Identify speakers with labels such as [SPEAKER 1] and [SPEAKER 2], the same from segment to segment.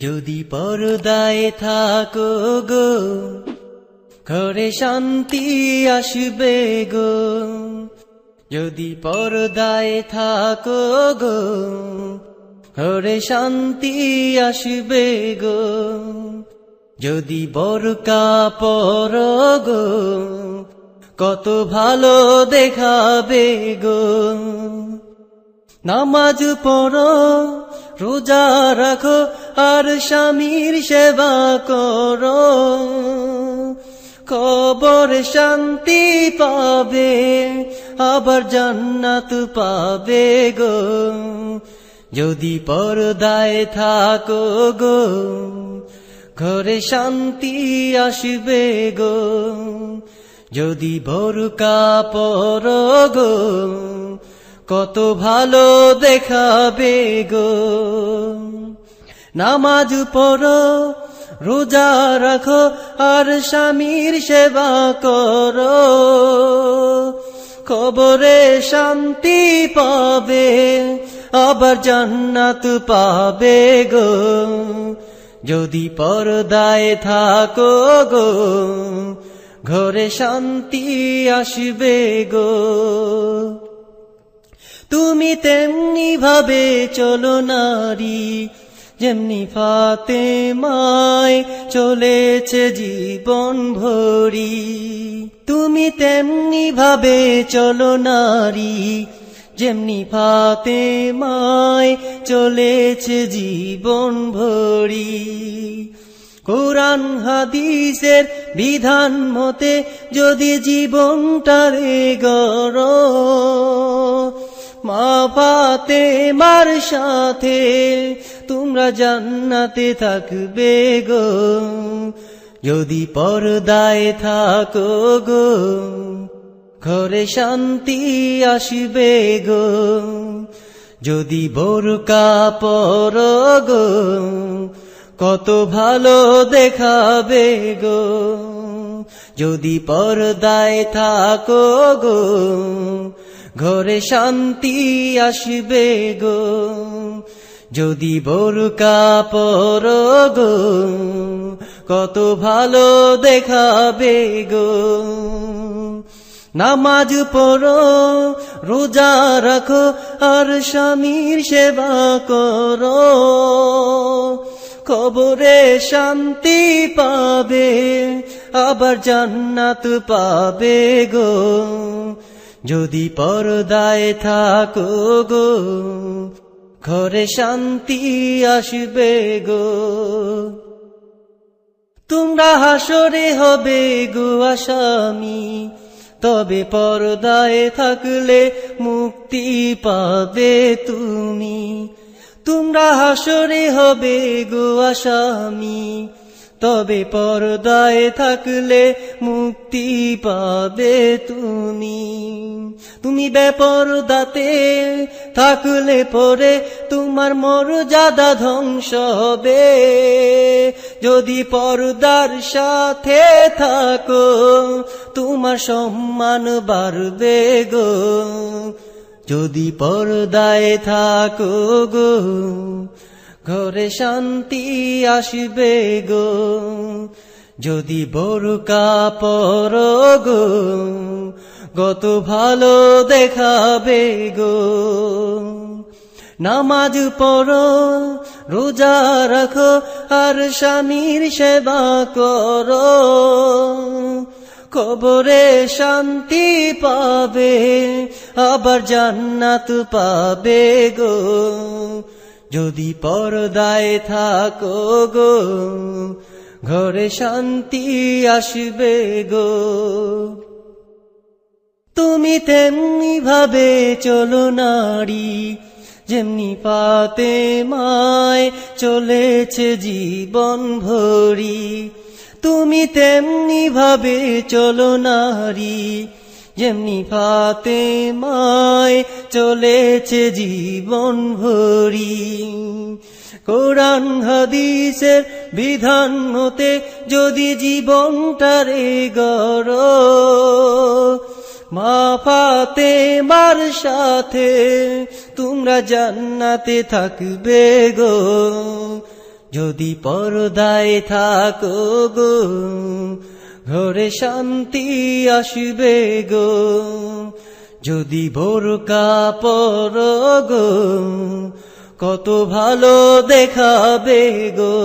[SPEAKER 1] যদি পর্দায় থাকো গো, ঘরে শান্তি আসবে গো। যদি পর্দায় থাকো গো, ঘরে শান্তি আসবে গো। যদি বোরকা পরো গো, কত ভালো দেখাবে গো। নামাজ পড়ো, রোজা রাখো, আর স্বামীর সেবা করো। কবরে শান্তি পাবে, আবার জান্নাত পাবে গো। যদি পর্দায় থাকো গো, ঘরে শান্তি আসবে গো। যদি বোরকা পরো গো, কত ভালো দেখাবে গো। নামাজ পড়ো, রোজা রাখো, আর স্বামীর সেবা করো। কবরে শান্তি পাবে, আবার জান্নাত পাবে গো। যদি পর্দায় থাকো গো, ঘরে শান্তি আসবে গো। তুমি তেমনি ভাবে চলো নারী, যেমনি ফাতেমায় চলেছে জীবন ভরি। তুমি তেমনি ভাবে চলো নারী, যেমনি ফাতেমায় চলেছে জীবন ভরি। কোরআন হাদিসের বিধান মতে যদি জীবনটারে গড়ো, মা ফাতেমার সাথে তোমরা জান্নাতে থাকবে গো। যদি পর্দায় থাকো গো, ঘরে শান্তি আসবে গো। যদি বোরকা পরো গো, কত ভালো দেখাবে গো। যদি পর্দায় থাকো গো, ঘরে শান্তি আসবে গো। যদি বোরকা পরো গো, কত ভালো দেখাবে গো। নামাজ পড়ো, রোজা রাখো, আর স্বামীর সেবা করো। কবরে শান্তি পাবে, আবার জান্নাত পাবে গো। যদি পর্দায় থাকো গো, ঘরে শান্তি আসবে গো। তোমরা হাসরে হবে গো আসামি, তবে পর্দায় থাকলে মুক্তি পাবে তুমি। তোমরা হাসরে হবে গো আসামি, তবে পর্দায় থাকলে মুক্তি পাবে তুমি। তুমি বেপরদাতে থাকলে পরে তোমার মর্যাদা ধ্বংস হবে। যদি পর্দার সাথে থাকো, তোমার সম্মান বাড়বে গো। যদি পর্দায় থাকো গো, ঘরে শান্তি আসবে গো। যদি বোরকা পরো গো, কত ভালো দেখাবে গো। নামাজ পড়ো, রোজা রাখো, আর স্বামীর সেবা করো। কবরে শান্তি পাবে, আবার জান্নাত পাবে গো। যদি পর্দায় থাকো গো, ঘরে শান্তি আসবে গো। তুমি তেমনি ভাবে চলো নারী, যেমনি ফাতেমায় চলেছে জীবন ভরি। তুমি তেমনি ভাবে চলো নারী, যেমনি ফাতেমায় চলেছে জীবন ভরি। কোরআন হাদিসের বিধান মতে যদি জীবনটারে গড়ো, মা ফাতেমার সাথে তোমরা জান্নাতে থাকবে গো। যদি পর্দায় থাকো গো ঘরে শান্তি আসবে গো, যদি বোরকা পরো গো কত ভালো দেখাবে গো।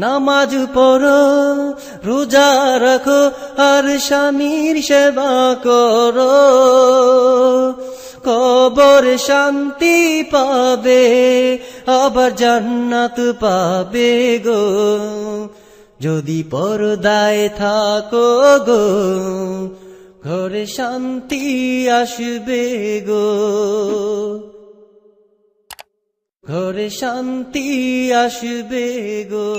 [SPEAKER 1] নামাজ পড়ো রোজা রাখো আর স্বামীর সেবা করো, কবর শান্তি পাবে আবার জান্নাত পাবে গো, যদি পর্দায় থাকো গো ঘরে শান্তি আসবে গো, ঘরে শান্তি আসবে গো।